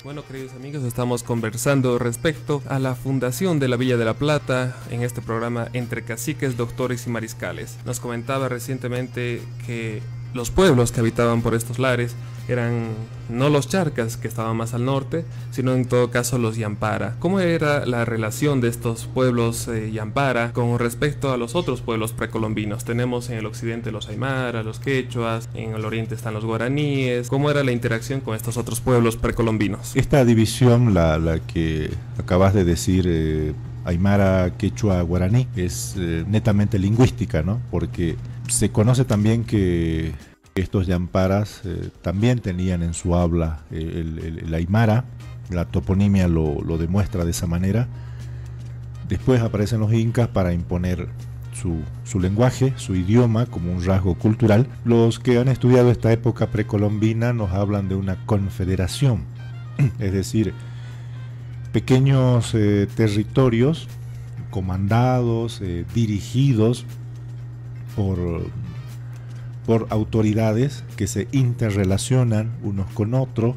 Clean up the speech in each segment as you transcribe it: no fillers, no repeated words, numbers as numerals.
Bueno, queridos amigos, estamos conversando respecto a la fundación de la Villa de la Plata en este programa Entre Caciques, Doctores y Mariscales. Nos comentaba recientemente que los pueblos que habitaban por estos lares eran no los charcas, que estaban más al norte, sino en todo caso los yampara. ¿Cómo era la relación de estos pueblos yampara con respecto a los otros pueblos precolombinos? Tenemos en el occidente los aymara, los quechuas, en el oriente están los guaraníes. ¿Cómo era la interacción con estos otros pueblos precolombinos? Esta división, la que acabas de decir, aymara, quechua, guaraní, es netamente lingüística, ¿no? Porque se conoce también que estos yamparas también tenían en su habla el aymara. La toponimia lo demuestra de esa manera. Después aparecen los incas para imponer su lenguaje, su idioma como un rasgo cultural. Los que han estudiado esta época precolombina nos hablan de una confederación, es decir, pequeños territorios comandados, dirigidos por autoridades que se interrelacionan unos con otros,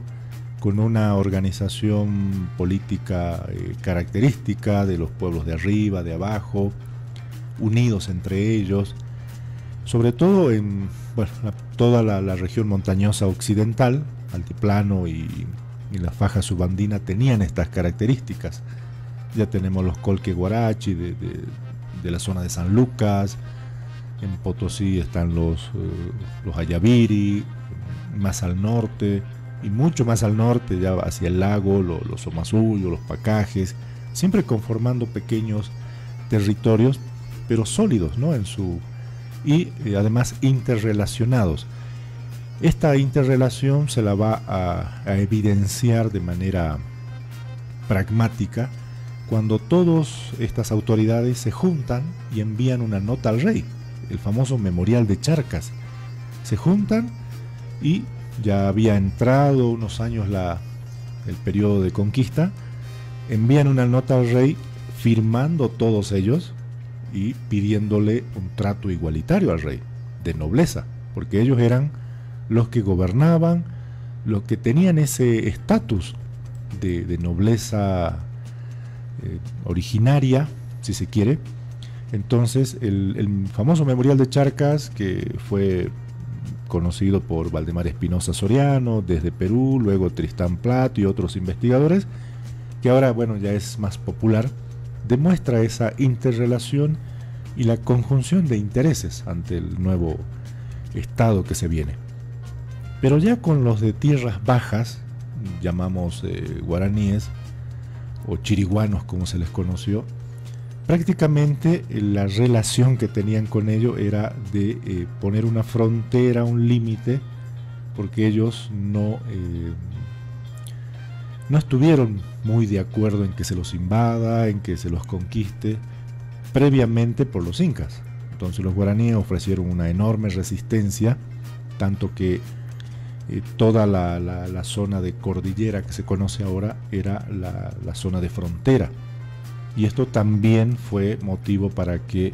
con una organización política característica de los pueblos de arriba, de abajo, unidos entre ellos, sobre todo en toda la región montañosa occidental, altiplano y la faja subandina tenían estas características. Ya tenemos los colque guarachi de la zona de San Lucas. En Potosí están los ayaviri, más al norte, y mucho más al norte, ya hacia el lago, los omasuyos, los pacajes, siempre conformando pequeños territorios, pero sólidos, ¿no? Y además interrelacionados. Esta interrelación se la va a evidenciar de manera pragmática cuando todas estas autoridades se juntan y envían una nota al rey. El famoso Memorial de Charcas. Se juntan y ya había entrado unos años el periodo de conquista, envían una nota al rey firmando todos ellos y pidiéndole un trato igualitario al rey, de nobleza, porque ellos eran los que gobernaban, los que tenían ese estatus de nobleza originaria, si se quiere. Entonces el famoso Memorial de Charcas, que fue conocido por Valdemar Espinosa Soriano desde Perú, luego Tristán Plato y otros investigadores, que ahora ya es más popular, demuestra esa interrelación y la conjunción de intereses ante el nuevo estado que se viene. Pero ya con los de tierras bajas, llamamos guaraníes o chiriguanos como se les conoció, prácticamente la relación que tenían con ellos era de poner una frontera, un límite, porque ellos no estuvieron muy de acuerdo en que se los invada, en que se los conquiste previamente por los incas. Entonces los guaraníes ofrecieron una enorme resistencia, tanto que toda la zona de cordillera que se conoce ahora era la zona de frontera. Y esto también fue motivo para que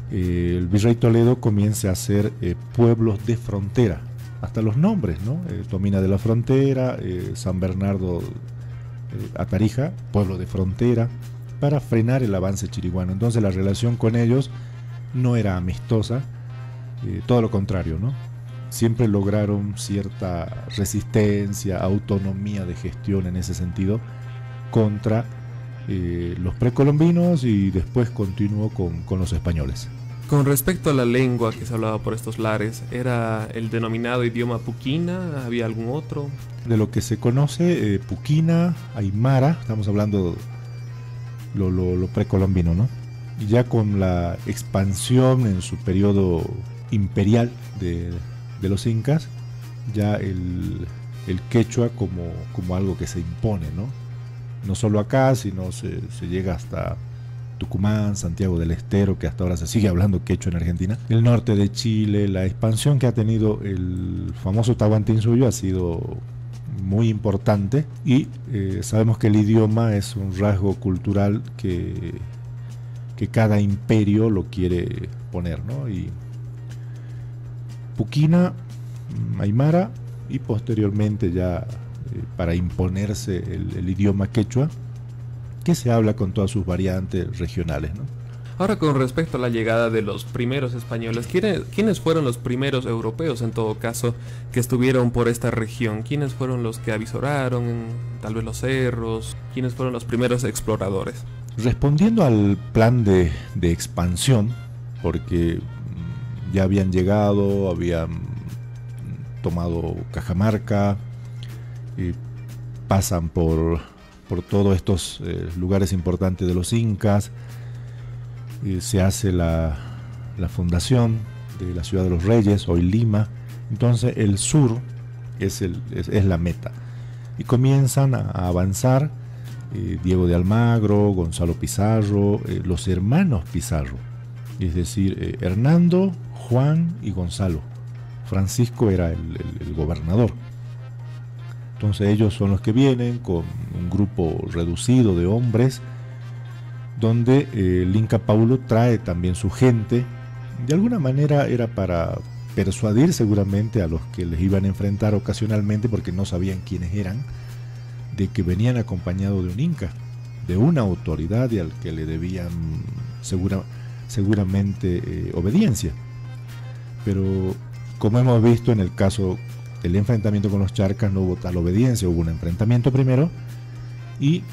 el virrey Toledo comience a hacer pueblos de frontera. Hasta los nombres, ¿no? Tomina de la Frontera, San Bernardo, Atarija, pueblo de frontera, para frenar el avance chiriguano. Entonces la relación con ellos no era amistosa, todo lo contrario, ¿no? Siempre lograron cierta resistencia, autonomía de gestión en ese sentido contra los precolombinos, y después continuó con los españoles. Con respecto a la lengua que se hablaba por estos lares, ¿era el denominado idioma puquina? ¿Había algún otro? De lo que se conoce, puquina, aymara, estamos hablando lo precolombino, ¿no? Y ya con la expansión en su periodo imperial de los incas, ya el quechua como algo que se impone, ¿no? No solo acá, sino se llega hasta Tucumán, Santiago del Estero, que hasta ahora se sigue hablando quechua en Argentina. El norte de Chile, la expansión que ha tenido el famoso Tahuantinsuyo ha sido muy importante, y sabemos que el idioma es un rasgo cultural que cada imperio lo quiere poner, ¿no? Y puquina, aymara y posteriormente ya para imponerse el idioma quechua, que se habla con todas sus variantes regionales, ¿no? Ahora, con respecto a la llegada de los primeros españoles, ¿quiénes fueron los primeros europeos, en todo caso, que estuvieron por esta región? ¿Quiénes fueron los que avisoraron, tal vez los cerros? ¿Quiénes fueron los primeros exploradores? Respondiendo al plan de expansión, porque ya habían llegado, habían tomado Cajamarca, y pasan por todos estos lugares importantes de los incas, se hace la fundación de la Ciudad de los Reyes, hoy Lima. Entonces el sur es la meta, y comienzan a avanzar Diego de Almagro, Gonzalo Pizarro, los hermanos Pizarro, es decir, Hernando, Juan y Gonzalo. Francisco era el gobernador. Entonces ellos son los que vienen con un grupo reducido de hombres, donde el Inca Paulo trae también su gente. De alguna manera era para persuadir seguramente a los que les iban a enfrentar ocasionalmente, porque no sabían quiénes eran, de que venían acompañados de un inca, de una autoridad y al que le debían seguramente obediencia. Pero como hemos visto en el caso del enfrentamiento con los charcas, no hubo tal obediencia, hubo un enfrentamiento primero, y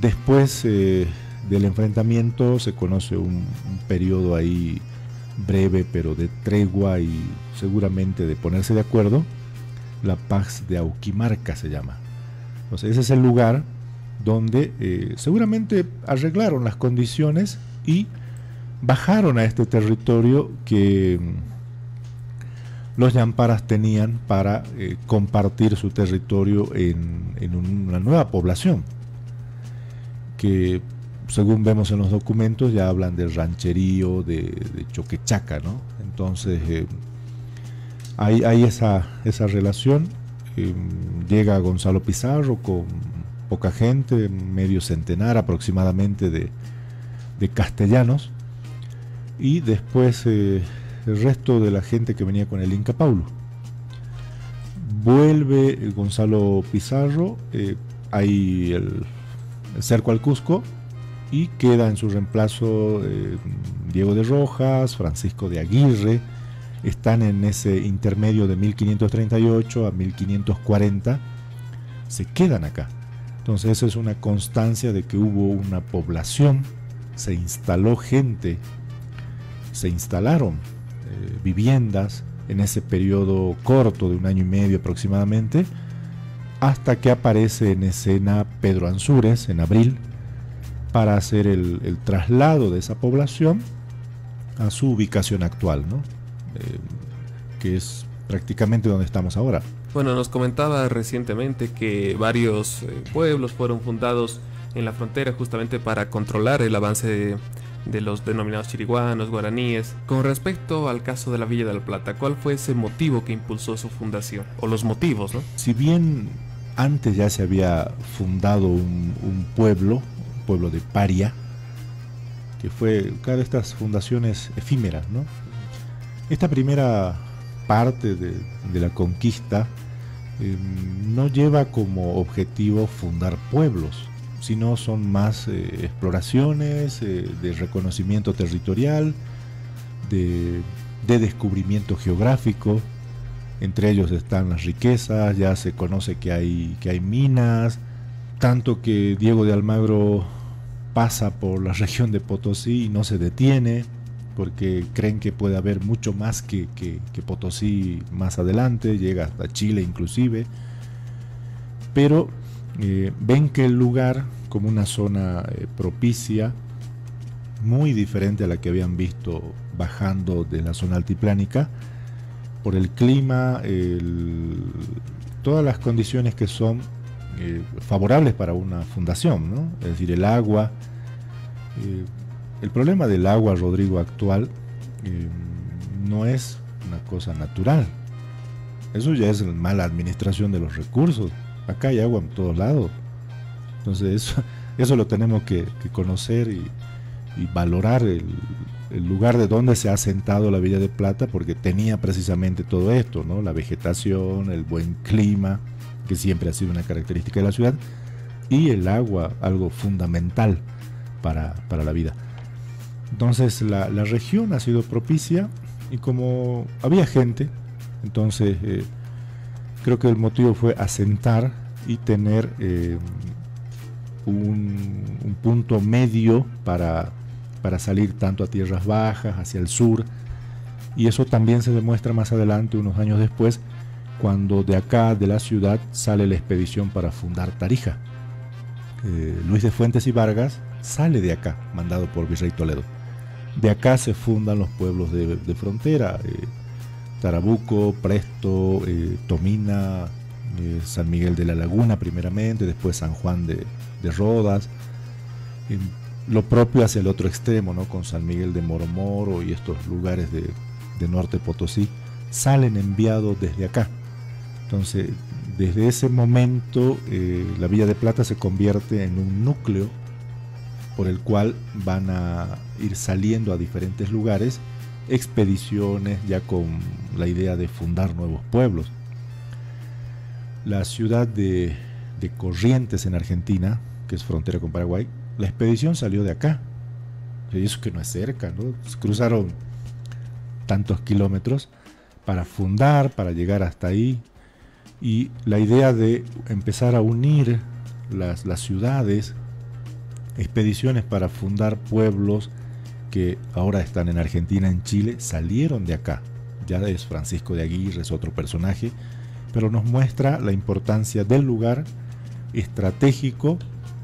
después del enfrentamiento se conoce un periodo ahí breve, pero de tregua y seguramente de ponerse de acuerdo. La paz de Auquimarca se llama. Entonces ese es el lugar donde seguramente arreglaron las condiciones y bajaron a este territorio que los yamparas tenían para compartir su territorio en una nueva población, que según vemos en los documentos ya hablan del rancherío de Choquechaca, ¿no? Entonces hay esa relación. Llega Gonzalo Pizarro con poca gente, medio centenar aproximadamente de castellanos, y después el resto de la gente que venía con el Inca Paulo. Vuelve Gonzalo Pizarro, hay el cerco al Cusco, y queda en su reemplazo Diego de Rojas, Francisco de Aguirre. Están en ese intermedio de 1538 a 1540, se quedan acá. Entonces eso es una constancia de que hubo una población, se instaló gente, se instalaron viviendas en ese periodo corto de 1 año y medio aproximadamente, hasta que aparece en escena Pedro Ansúrez en abril para hacer el traslado de esa población a su ubicación actual, ¿no? Que es prácticamente donde estamos ahora. Bueno, nos comentaba recientemente que varios pueblos fueron fundados en la frontera justamente para controlar el avance de los denominados chiriguanos, guaraníes. Con respecto al caso de la Villa de la Plata, ¿cuál fue ese motivo que impulsó su fundación? O los motivos, ¿no? Si bien antes ya se había fundado un pueblo de Paria, que fue cada de estas fundaciones efímeras, ¿no? Esta primera parte de la conquista no lleva como objetivo fundar pueblos, sino son más exploraciones, de reconocimiento territorial, de descubrimiento geográfico. Entre ellos están las riquezas, ya se conoce que hay minas, tanto que Diego de Almagro pasa por la región de Potosí y no se detiene, porque creen que puede haber mucho más que Potosí más adelante, llega hasta Chile inclusive, pero ven que el lugar como una zona propicia, muy diferente a la que habían visto bajando de la zona altiplánica, por el clima, todas las condiciones que son favorables para una fundación, ¿no? Es decir, el agua. El problema del agua, Rodrigo, actual no es una cosa natural. Eso ya es mala administración de los recursos. Acá hay agua en todos lados. Entonces eso lo tenemos que conocer y valorar el lugar de donde se ha asentado la Villa de Plata, porque tenía precisamente todo esto, ¿no? La vegetación, el buen clima, que siempre ha sido una característica de la ciudad, y el agua, algo fundamental para la vida. Entonces la región ha sido propicia, y como había gente, entonces creo que el motivo fue asentar y tener un punto medio para salir tanto a tierras bajas, hacia el sur, y eso también se demuestra más adelante, unos años después, cuando de acá, de la ciudad, sale la expedición para fundar Tarija. Luis de Fuentes y Vargas sale de acá, mandado por Virrey Toledo. De acá se fundan los pueblos de frontera, Tarabuco, Presto, Tomina, San Miguel de la Laguna primeramente, después San Juan de Rodas, lo propio hacia el otro extremo, ¿no? Con San Miguel de Moromoro y estos lugares de Norte Potosí, salen enviados desde acá. Entonces, desde ese momento, la Villa de Plata se convierte en un núcleo por el cual van a ir saliendo a diferentes lugares expediciones ya con la idea de fundar nuevos pueblos. La ciudad de Corrientes en Argentina, que es frontera con Paraguay, la expedición salió de acá. Y eso que no es cerca, ¿no? Cruzaron tantos kilómetros para fundar, para llegar hasta ahí. Y la idea de empezar a unir las ciudades, expediciones para fundar pueblos que ahora están en Argentina, en Chile, salieron de acá. Ya es Francisco de Aguirre, es otro personaje, pero nos muestra la importancia del lugar estratégico,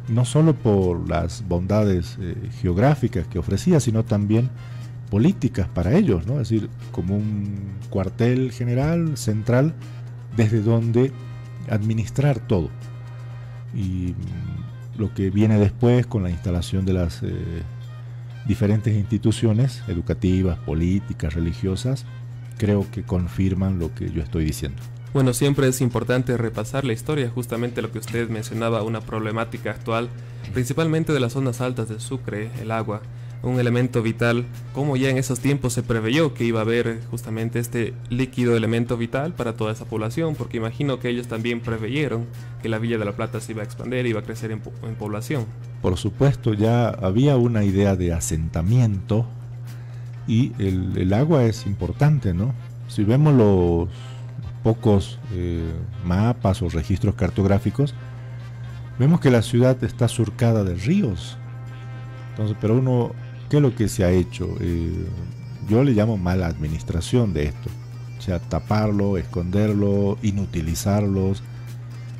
no solo por las bondades geográficas que ofrecía, sino también políticas para ellos, ¿no? Es decir, como un cuartel general, central, desde donde administrar todo. Y lo que viene después con la instalación de las diferentes instituciones educativas, políticas, religiosas, creo que confirman lo que yo estoy diciendo. Bueno, siempre es importante repasar la historia, justamente lo que usted mencionaba, una problemática actual, principalmente de las zonas altas de Sucre, el agua, un elemento vital, como ya en esos tiempos se preveyó que iba a haber justamente este líquido elemento vital para toda esa población, porque imagino que ellos también preveyeron que la Villa de la Plata se iba a expandir, iba a crecer en población. Por supuesto, ya había una idea de asentamiento y el agua es importante, ¿no? Si vemos los pocos mapas o registros cartográficos, vemos que la ciudad está surcada de ríos. Entonces, pero uno, ¿qué es lo que se ha hecho? Yo le llamo mala administración de esto. O sea, taparlo, esconderlo, inutilizarlos,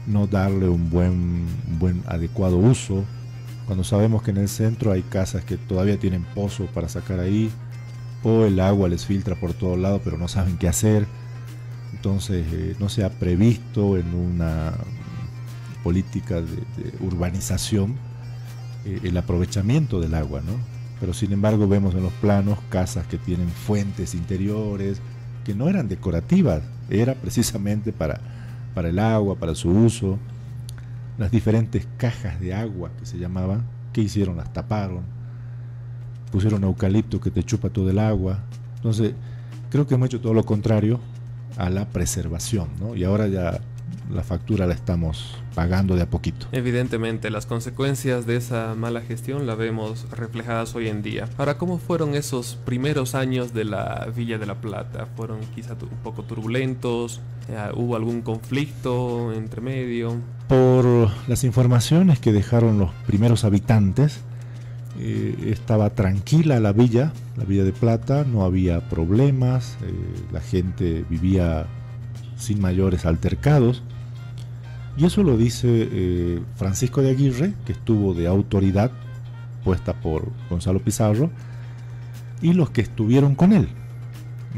no darle un buen adecuado uso. Cuando sabemos que en el centro hay casas que todavía tienen pozos para sacar ahí, o el agua les filtra por todos lados, pero no saben qué hacer. Entonces, no se ha previsto en una política de urbanización el aprovechamiento del agua, ¿no? Pero sin embargo vemos en los planos casas que tienen fuentes interiores que no eran decorativas, era precisamente para el agua, para su uso. Las diferentes cajas de agua que se llamaban, ¿qué hicieron? Las taparon, pusieron eucalipto que te chupa todo el agua. Entonces creo que hemos hecho todo lo contrario a la preservación, ¿no? Y ahora ya la factura la estamos pagando de a poquito. Evidentemente, las consecuencias de esa mala gestión la vemos reflejadas hoy en día. Ahora, ¿cómo fueron esos primeros años de la Villa de la Plata? ¿Fueron quizá un poco turbulentos? ¿Hubo algún conflicto entre medio? Por las informaciones que dejaron los primeros habitantes, estaba tranquila la Villa de Plata, no había problemas, la gente vivía sin mayores altercados. Y eso lo dice Francisco de Aguirre, que estuvo de autoridad puesta por Gonzalo Pizarro, y los que estuvieron con él.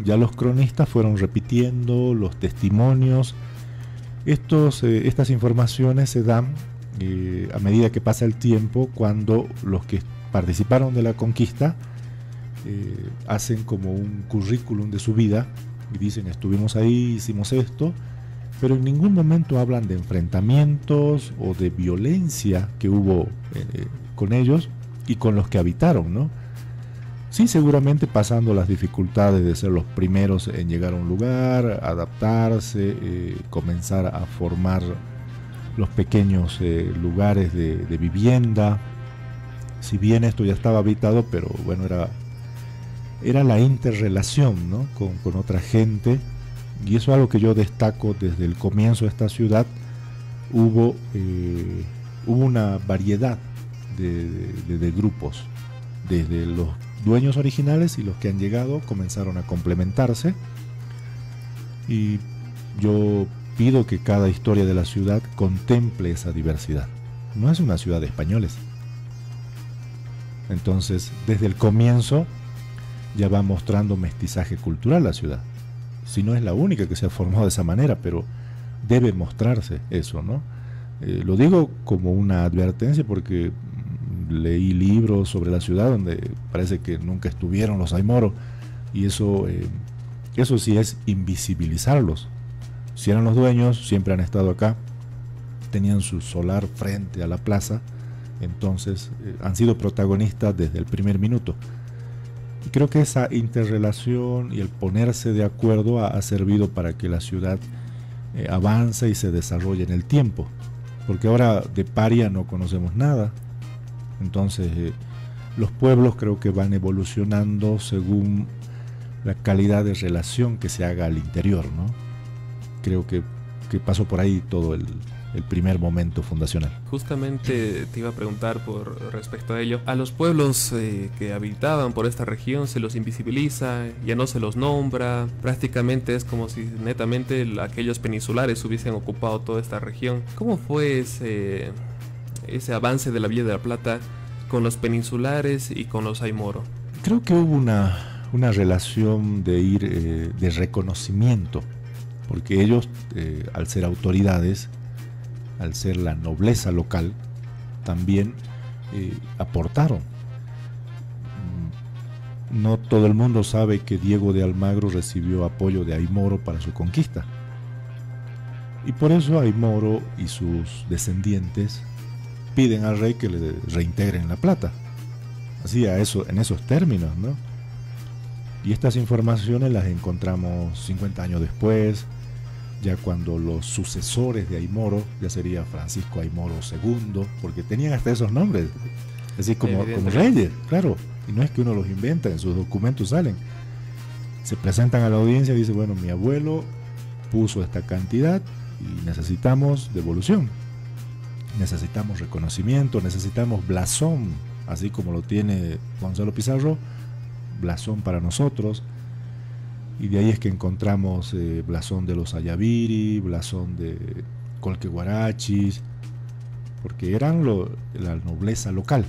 Ya los cronistas fueron repitiendo los testimonios. Estas informaciones se dan a medida que pasa el tiempo, cuando los que participaron de la conquista hacen como un currículum de su vida y dicen: estuvimos ahí, hicimos esto, pero en ningún momento hablan de enfrentamientos o de violencia que hubo con ellos y con los que habitaron, ¿no? Sí, seguramente pasando las dificultades de ser los primeros en llegar a un lugar, adaptarse, comenzar a formar los pequeños lugares de vivienda. Si bien esto ya estaba habitado, pero bueno, era la interrelación, ¿no?, con otra gente, y eso es algo que yo destaco desde el comienzo de esta ciudad. Hubo una variedad de grupos, desde los dueños originales y los que han llegado comenzaron a complementarse, y yo pido que cada historia de la ciudad contemple esa diversidad. No es una ciudad de españoles. Entonces, desde el comienzo ya va mostrando mestizaje cultural la ciudad. Si no es la única que se ha formado de esa manera, pero debe mostrarse eso, ¿no? Lo digo como una advertencia porque leí libros sobre la ciudad donde parece que nunca estuvieron los Aymoro, y eso sí es invisibilizarlos. Si eran los dueños, siempre han estado acá, tenían su solar frente a la plaza, entonces han sido protagonistas desde el primer minuto. Y creo que esa interrelación y el ponerse de acuerdo ha servido para que la ciudad avance y se desarrolle en el tiempo, porque ahora de Paria no conocemos nada. Entonces los pueblos creo que van evolucionando según la calidad de relación que se haga al interior, ¿no? Creo que pasó por ahí todo el primer momento fundacional. Justamente te iba a preguntar por respecto a ello. A los pueblos que habitaban por esta región se los invisibiliza, ya no se los nombra, prácticamente es como si netamente aquellos peninsulares hubiesen ocupado toda esta región. ¿Cómo fue ese avance de la Villa de la Plata con los peninsulares y con los Aymoro? Creo que hubo una relación de reconocimiento, porque ellos, al ser autoridades, al ser la nobleza local, también aportaron. No todo el mundo sabe que Diego de Almagro recibió apoyo de Aymoro para su conquista, y por eso Aymoro y sus descendientes piden al rey que le reintegren la plata, así en esos términos, ¿no? Y estas informaciones las encontramos 50 años después, ya cuando los sucesores de Aymoro, ya sería Francisco Aymoro II, porque tenían hasta esos nombres, así como reyes, claro, y no es que uno los inventa, en sus documentos salen, se presentan a la audiencia y dicen, bueno, mi abuelo puso esta cantidad y necesitamos devolución, necesitamos reconocimiento, necesitamos blasón, así como lo tiene Gonzalo Pizarro, blasón para nosotros. Y de ahí es que encontramos blasón de los Ayaviri, blasón de Colquehuarachis, porque eran la nobleza local.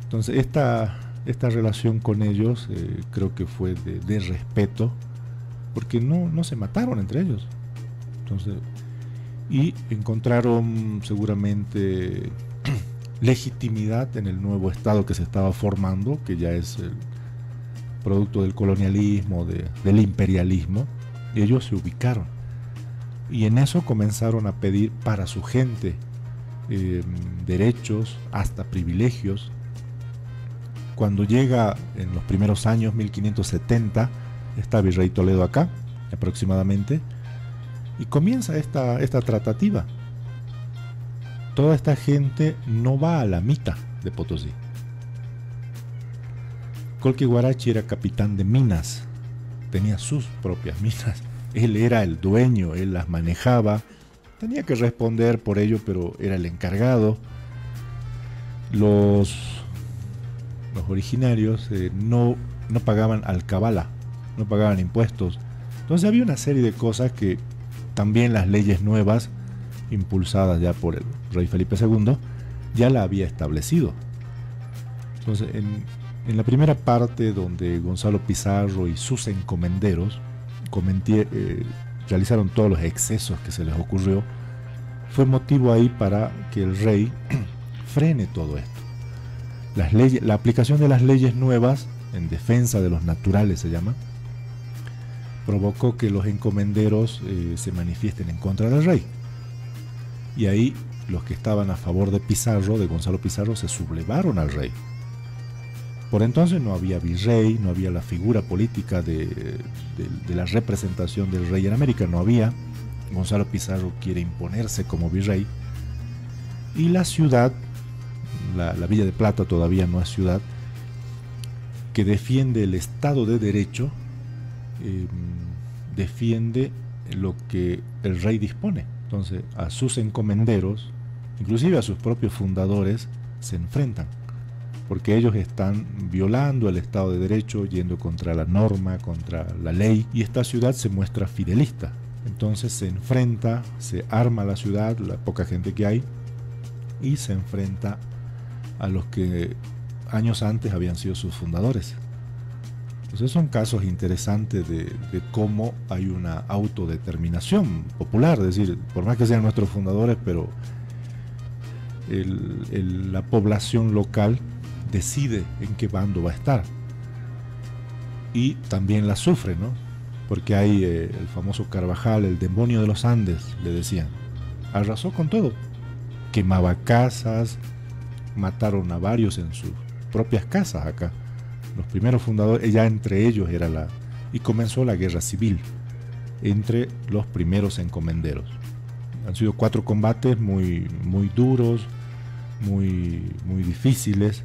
Entonces esta relación con ellos creo que fue de respeto, porque no se mataron entre ellos. Entonces, y encontraron seguramente legitimidad en el nuevo estado que se estaba formando, que ya es el producto del colonialismo, del imperialismo, y ellos se ubicaron. Y en eso comenzaron a pedir para su gente derechos, hasta privilegios. Cuando llega en los primeros años, 1570, está Virrey Toledo acá, aproximadamente, y comienza esta tratativa. Toda esta gente no va a la mita de Potosí. Colquehuarachi era capitán de minas, tenía sus propias minas, él era el dueño, él las manejaba, tenía que responder por ello, pero era el encargado. Los originarios no pagaban alcabala, no pagaban impuestos. Entonces había una serie de cosas que también las leyes nuevas, impulsadas ya por el rey Felipe II, ya la había establecido. Entonces en la primera parte, donde Gonzalo Pizarro y sus encomenderos realizaron todos los excesos que se les ocurrió, fue motivo ahí para que el rey frene todo esto. La aplicación de las leyes nuevas, en defensa de los naturales se llama, provocó que los encomenderos se manifiesten en contra del rey. Y ahí los que estaban a favor de Pizarro, de Gonzalo Pizarro, se sublevaron al rey. Por entonces no había virrey, no había la figura política de la representación del rey en América, no había. Gonzalo Pizarro quiere imponerse como virrey, y la ciudad, la Villa de Plata todavía no es ciudad, que defiende el Estado de Derecho, defiende lo que el rey dispone. Entonces a sus encomenderos, inclusive a sus propios fundadores, se enfrentan, porque ellos están violando el Estado de Derecho, yendo contra la norma, contra la ley, y esta ciudad se muestra fidelista. Entonces se enfrenta, se arma la ciudad, la poca gente que hay, y se enfrenta a los que años antes habían sido sus fundadores. Entonces son casos interesantes de cómo hay una autodeterminación popular, es decir, por más que sean nuestros fundadores, pero la población local decide en qué bando va a estar, y también la sufre, ¿no? Porque hay el famoso Carvajal, el demonio de los Andes, le decían, arrasó con todo, quemaba casas, mataron a varios en sus propias casas acá. Los primeros fundadores, ya entre ellos y comenzó la guerra civil entre los primeros encomenderos. Han sido 4 combates muy duros, muy difíciles,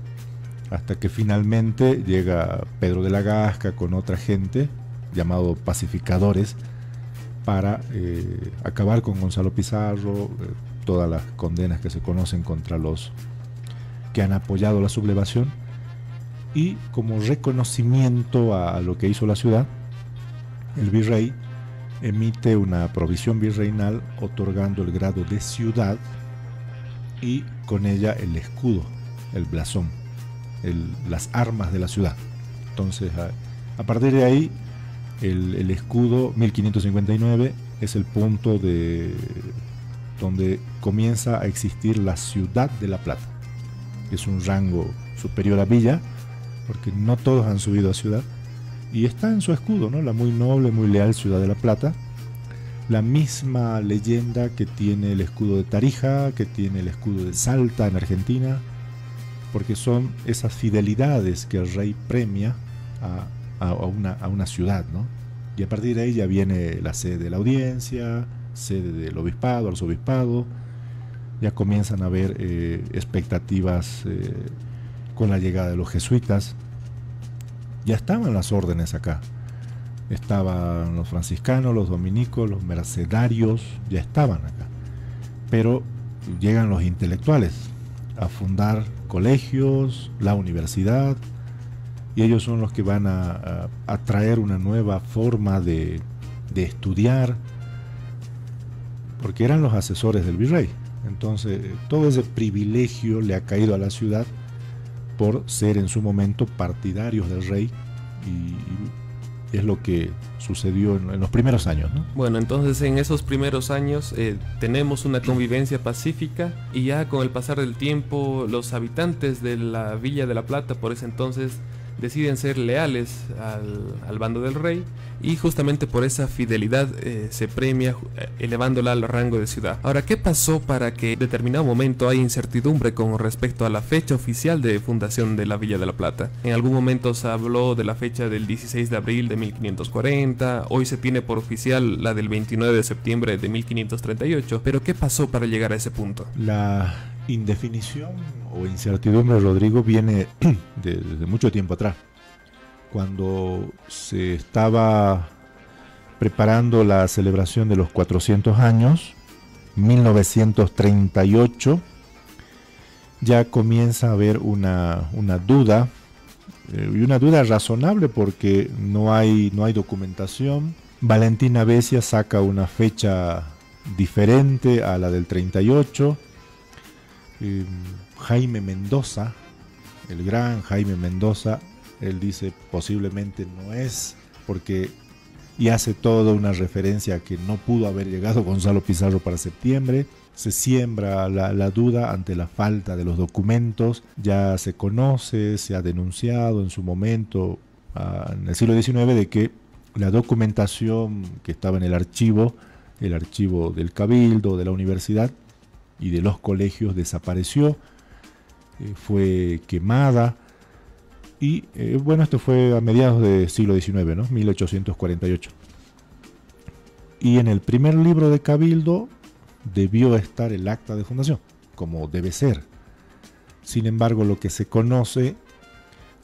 hasta que finalmente llega Pedro de la Gasca con otra gente, llamado pacificadores, para acabar con Gonzalo Pizarro, todas las condenas que se conocen contra los que han apoyado la sublevación, y como reconocimiento a lo que hizo la ciudad, el virrey emite una provisión virreinal otorgando el grado de ciudad y con ella el escudo, el blasón, las armas de la ciudad. Entonces a partir de ahí el escudo 1559 es el punto donde comienza a existir la ciudad de La Plata. Es un rango superior a villa, porque no todos han subido a ciudad, y está en su escudo, ¿no? La muy noble, muy leal ciudad de La Plata, la misma leyenda que tiene el escudo de Tarija, que tiene el escudo de Salta en Argentina, porque son esas fidelidades que el rey premia a una ciudad, ¿no? Y a partir de ahí ya viene la sede de la audiencia, sede del obispado, arzobispado, ya comienzan a haber expectativas con la llegada de los jesuitas. Ya estaban las órdenes acá, estaban los franciscanos, los dominicos, los mercedarios, ya estaban acá, pero llegan los intelectuales a fundar colegios, la universidad, y ellos son los que van a traer una nueva forma de estudiar, porque eran los asesores del virrey. Entonces todo ese privilegio le ha caído a la ciudad por ser en su momento partidarios del rey, y es lo que sucedió en los primeros años, ¿no? Bueno, entonces en esos primeros años tenemos una convivencia pacífica, y ya con el pasar del tiempo los habitantes de la Villa de La Plata por ese entonces deciden ser leales al bando del rey, y justamente por esa fidelidad se premia elevándola al rango de ciudad. Ahora, ¿qué pasó para que en determinado momento haya incertidumbre con respecto a la fecha oficial de fundación de la Villa de La Plata? En algún momento se habló de la fecha del 16 de abril de 1540, hoy se tiene por oficial la del 29 de septiembre de 1538, pero ¿qué pasó para llegar a ese punto? La indefinición o incertidumbre, Rodrigo, viene desde mucho tiempo atrás, cuando se estaba preparando la celebración de los 400 años, 1938, ya comienza a haber una duda, y una duda razonable, porque no hay documentación. Valentín Avesia saca una fecha diferente a la del 38. Jaime Mendoza, el gran Jaime Mendoza, él dice posiblemente no es, porque, y hace toda una referencia a que no pudo haber llegado Gonzalo Pizarro para septiembre. Se siembra la duda ante la falta de los documentos. Ya se conoce, se ha denunciado en su momento, en el siglo XIX, de que la documentación que estaba en el archivo del Cabildo, de la universidad y de los colegios, desapareció, fue quemada, y bueno, esto fue a mediados del siglo XIX, ¿no? 1848. Y en el primer libro de Cabildo debió estar el acta de fundación, como debe ser. Sin embargo, lo que se conoce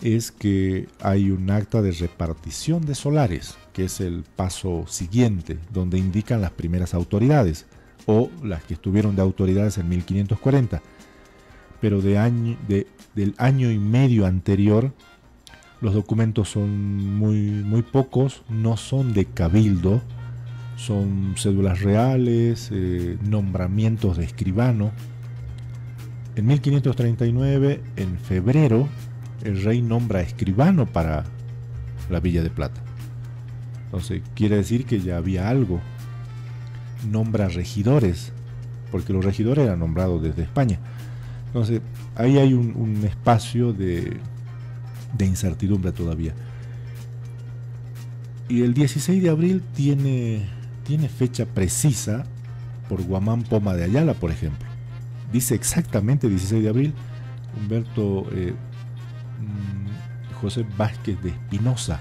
es que hay un acta de repartición de solares, que es el paso siguiente, donde indican las primeras autoridades, o las que estuvieron de autoridades en 1540. Pero del año y medio anterior, los documentos son muy pocos, no son de Cabildo, son cédulas reales, nombramientos de escribano. En 1539, en febrero, el rey nombra escribano para la Villa de Plata. Entonces quiere decir que ya había algo. Nombra regidores, porque los regidores eran nombrados desde España. Entonces ahí hay un espacio de incertidumbre todavía. Y el 16 de abril tiene fecha precisa por Guamán Poma de Ayala, por ejemplo. Dice exactamente 16 de abril. Humberto José Vázquez de Espinosa,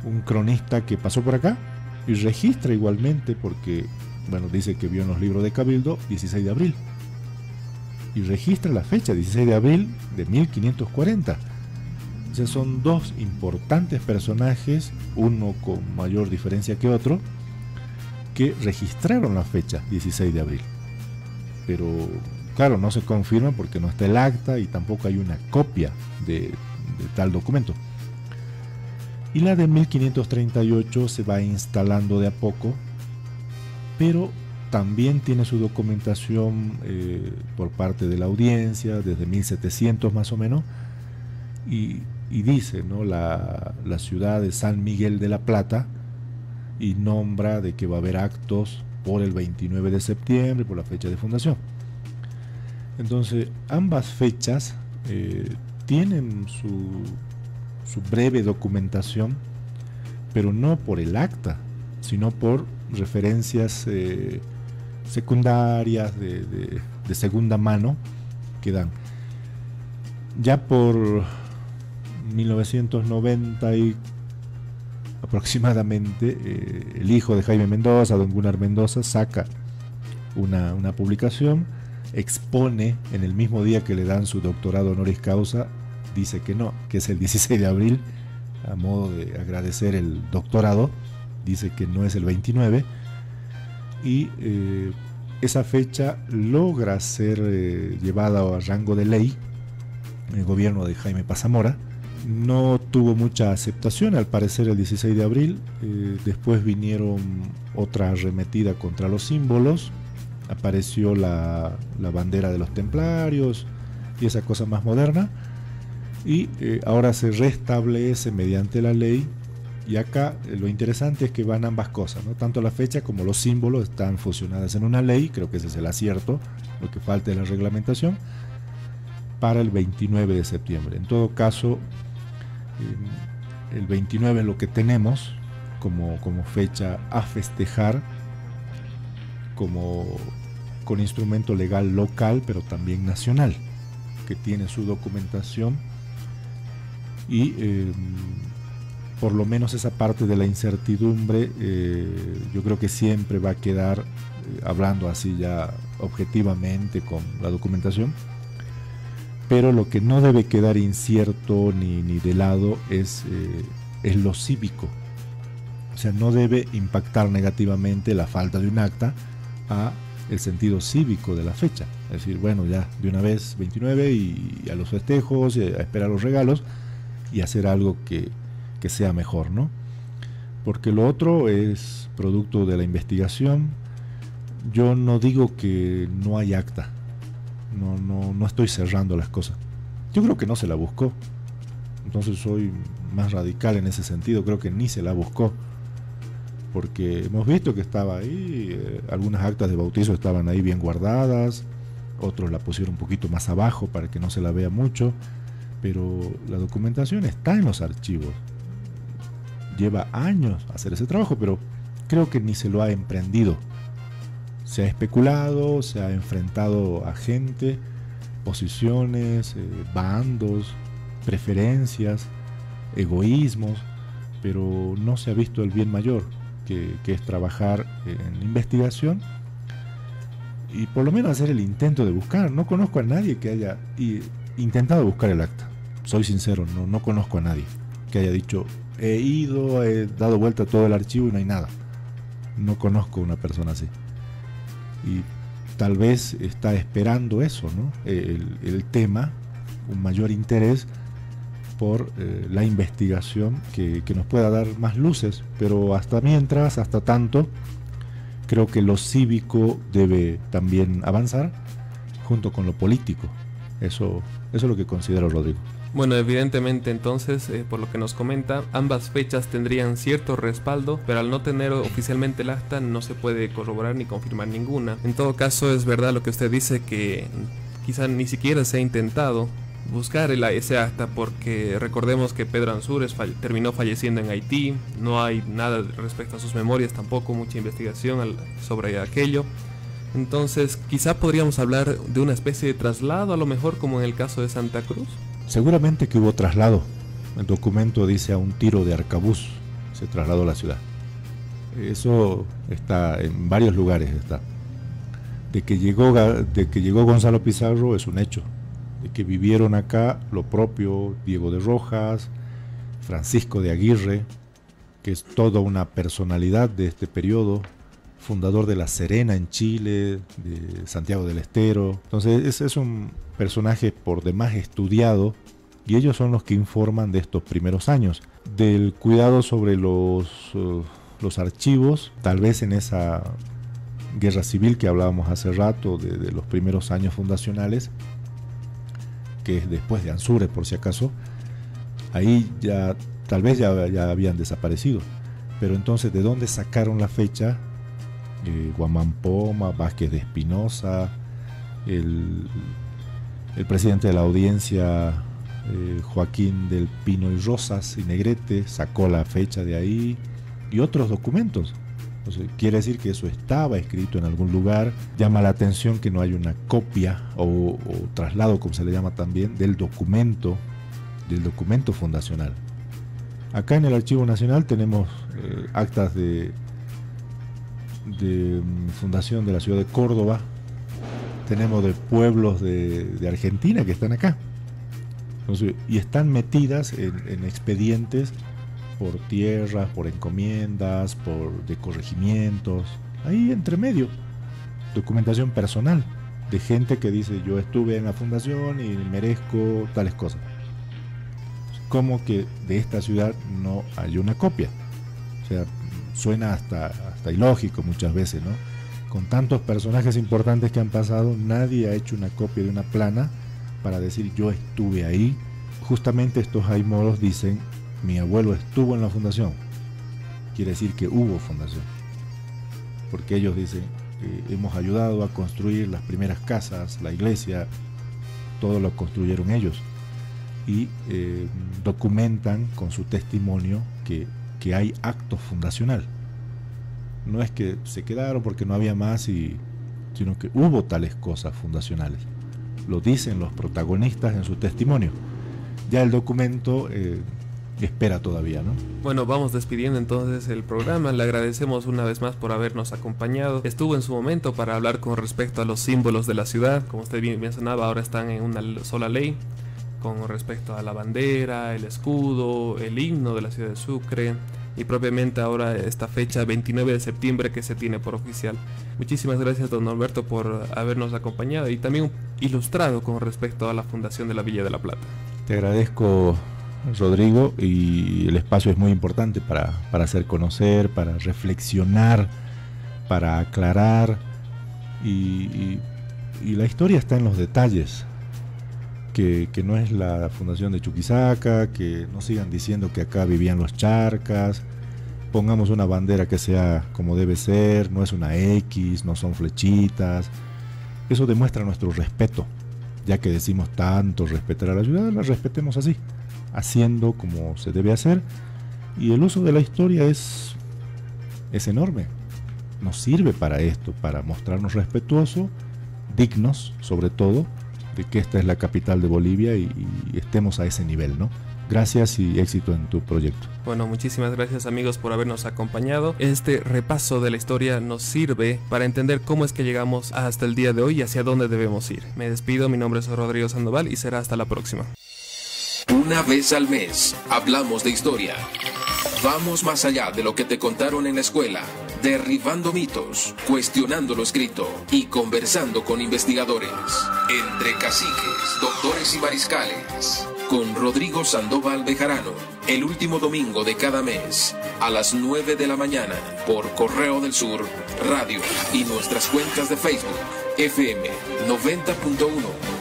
un cronista que pasó por acá y registra igualmente, porque bueno, dice que vio en los libros de Cabildo 16 de abril y registra la fecha 16 de abril de 1540. O sea, son dos importantes personajes, uno con mayor diferencia que otro, que registraron la fecha 16 de abril. Pero claro, no se confirma porque no está el acta y tampoco hay una copia de tal documento. Y la de 1538 se va instalando de a poco, pero también tiene su documentación por parte de la audiencia desde 1700 más o menos, y dice, ¿no?, la ciudad de San Miguel de la Plata, y nombra de que va a haber actos por el 29 de septiembre, por la fecha de fundación. Entonces ambas fechas tienen su breve documentación, pero no por el acta, sino por referencias secundarias de segunda mano que dan. Ya por 1990 y aproximadamente, el hijo de Jaime Mendoza, don Gunnar Mendoza, saca una publicación, expone en el mismo día que le dan su doctorado honoris causa, dice que no, que es el 16 de abril, a modo de agradecer el doctorado, dice que no es el 29, y esa fecha logra ser llevada a rango de ley en el gobierno de Jaime Paz Zamora. No tuvo mucha aceptación al parecer el 16 de abril, después vinieron otra arremetida contra los símbolos, apareció la bandera de los templarios y esa cosa más moderna, y ahora se restablece mediante la ley. Y acá lo interesante es que van ambas cosas, ¿no? Tanto la fecha como los símbolos están fusionadas en una ley, creo que ese es el acierto, lo que falta es la reglamentación, para el 29 de septiembre. En todo caso, el 29 es lo que tenemos como fecha a festejar, con instrumento legal local, pero también nacional, que tiene su documentación, y por lo menos esa parte de la incertidumbre yo creo que siempre va a quedar, hablando así ya objetivamente con la documentación, pero lo que no debe quedar incierto ni de lado es lo cívico. O sea, no debe impactar negativamente la falta de un acta a el sentido cívico de la fecha. Es decir, bueno, ya de una vez 29 y a los festejos, a esperar los regalos y hacer algo que sea mejor, ¿no? Porque lo otro es producto de la investigación. Yo no digo que no hay acta, no estoy cerrando las cosas. Yo creo que no se la buscó, entonces soy más radical en ese sentido. Creo que ni se la buscó, porque hemos visto que estaba ahí, algunas actas de bautizo estaban ahí bien guardadas, otros la pusieron un poquito más abajo para que no se la vea mucho, pero la documentación está en los archivos. Lleva años hacer ese trabajo, pero creo que ni se lo ha emprendido. Se ha especulado, se ha enfrentado a gente, posiciones, bandos, preferencias, egoísmos, pero no se ha visto el bien mayor. que es trabajar en investigación y por lo menos hacer el intento de buscar. No conozco a nadie que haya intentado buscar el acta. Soy sincero, no conozco a nadie que haya dicho, he dado vuelta a todo el archivo y no hay nada. No conozco una persona así. Y tal vez está esperando eso, ¿no? El tema, un mayor interés por la investigación que nos pueda dar más luces, pero hasta tanto, creo que lo cívico debe también avanzar junto con lo político. Eso es lo que considero, Rodrigo. Bueno, evidentemente entonces, por lo que nos comenta, ambas fechas tendrían cierto respaldo, pero al no tener oficialmente el acta no se puede corroborar ni confirmar ninguna. En todo caso, es verdad lo que usted dice, que quizá ni siquiera se ha intentado buscar ese acta, porque recordemos que Pedro Ansúrez terminó falleciendo en Haití, no hay nada respecto a sus memorias, tampoco mucha investigación sobre aquello. Entonces quizá podríamos hablar de una especie de traslado, a lo mejor como en el caso de Santa Cruz. Seguramente que hubo traslado. El documento dice a un tiro de arcabuz se trasladó a la ciudad. Eso está en varios lugares. De que llegó Gonzalo Pizarro es un hecho. De que vivieron acá lo propio Diego de Rojas, Francisco de Aguirre, que es toda una personalidad de este periodo, fundador de La Serena en Chile, de Santiago del Estero. Entonces es un personaje por demás estudiado, y ellos son los que informan de estos primeros años, del cuidado sobre los archivos, tal vez en esa guerra civil que hablábamos hace rato, de los primeros años fundacionales, que es después de Ansúrez por si acaso. Ahí ya tal vez ya habían desaparecido, pero entonces ¿de dónde sacaron la fecha? Guamán Poma, Vázquez de Espinosa, el presidente de la audiencia, Joaquín del Pino y Rosas y Negrete, sacó la fecha de ahí, y otros documentos. Entonces, quiere decir que eso estaba escrito en algún lugar. Llama la atención que no hay una copia o traslado, como se le llama también, del documento fundacional. Acá en el Archivo Nacional tenemos actas de fundación de la ciudad de Córdoba, tenemos de pueblos de Argentina que están acá. Entonces, y están metidas en expedientes por tierras, por encomiendas, de corregimientos, ahí entre medio, documentación personal de gente que dice yo estuve en la fundación y merezco tales cosas. Como que de esta ciudad no hay una copia. O sea, suena hasta ilógico muchas veces, ¿no? Con tantos personajes importantes que han pasado, nadie ha hecho una copia de una plana para decir yo estuve ahí. Justamente estos aimoros dicen mi abuelo estuvo en la fundación. Quiere decir que hubo fundación, porque ellos dicen hemos ayudado a construir las primeras casas, la iglesia, todo lo construyeron ellos, y documentan con su testimonio que hay acto fundacional. No es que se quedaron porque no había más, sino que hubo tales cosas fundacionales. Lo dicen los protagonistas en su testimonio. Ya el documento espera todavía, ¿no? Bueno, vamos despidiendo entonces el programa. Le agradecemos una vez más por habernos acompañado. Estuvo en su momento para hablar con respecto a los símbolos de la ciudad. Como usted bien mencionaba, ahora están en una sola ley con respecto a la bandera, el escudo, el himno de la ciudad de Sucre, y propiamente ahora esta fecha 29 de septiembre que se tiene por oficial. Muchísimas gracias, don Norberto, por habernos acompañado y también ilustrado con respecto a la fundación de la Villa de la Plata. Te agradezco, Rodrigo, y el espacio es muy importante para hacer conocer, para reflexionar, para aclarar, y la historia está en los detalles, que no es la fundación de Chuquisaca, que no sigan diciendo que acá vivían los charcas, pongamos una bandera que sea como debe ser, no es una X, no son flechitas. Eso demuestra nuestro respeto, ya que decimos tanto respetar a la ciudad, la respetemos así, haciendo como se debe hacer, y el uso de la historia es enorme, nos sirve para esto, para mostrarnos respetuosos, dignos sobre todo, de que esta es la capital de Bolivia y estemos a ese nivel, ¿no? Gracias y éxito en tu proyecto. Bueno, muchísimas gracias amigos por habernos acompañado. Este repaso de la historia nos sirve para entender cómo es que llegamos hasta el día de hoy y hacia dónde debemos ir. Me despido, mi nombre es Rodrigo Sandoval y será hasta la próxima. Una vez al mes hablamos de historia. Vamos más allá de lo que te contaron en la escuela, derribando mitos, cuestionando lo escrito y conversando con investigadores. Entre caciques, doctores y mariscales, con Rodrigo Sandoval Bejarano, el último domingo de cada mes, a las 9 de la mañana, por Correo del Sur Radio y nuestras cuentas de Facebook, FM 90.1